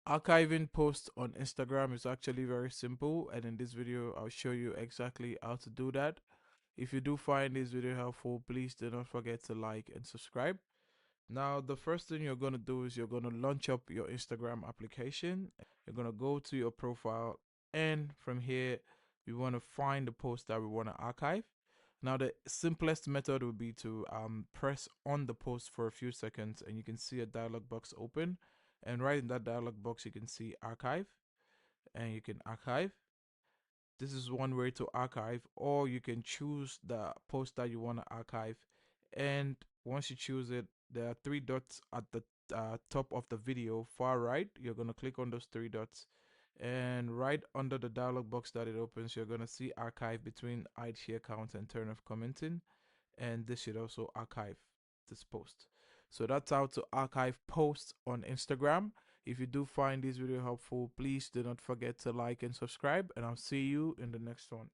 Archiving posts on Instagram is actually very simple, and in this video I'll show you exactly how to do that. If you do find this video helpful, please do not forget to like and subscribe. Now, the first thing you're going to do is you're going to launch up your Instagram application. You're going to go to your profile, and from here we want to find the post that we want to archive. Now, the simplest method would be to press on the post for a few seconds, and you can see a dialog box open, and right in that dialog box you can see archive, and you can archive. This is one way to archive, or you can choose the post that you want to archive. And once you choose it, there are three dots at the top of the video, far right. You're going to click on those three dots, and right under the dialog box that it opens, you're going to see archive between hide share count and turn off commenting, and this should also archive this post. So that's how to archive posts on Instagram. If you do find this video helpful, please do not forget to like and subscribe, and I'll see you in the next one.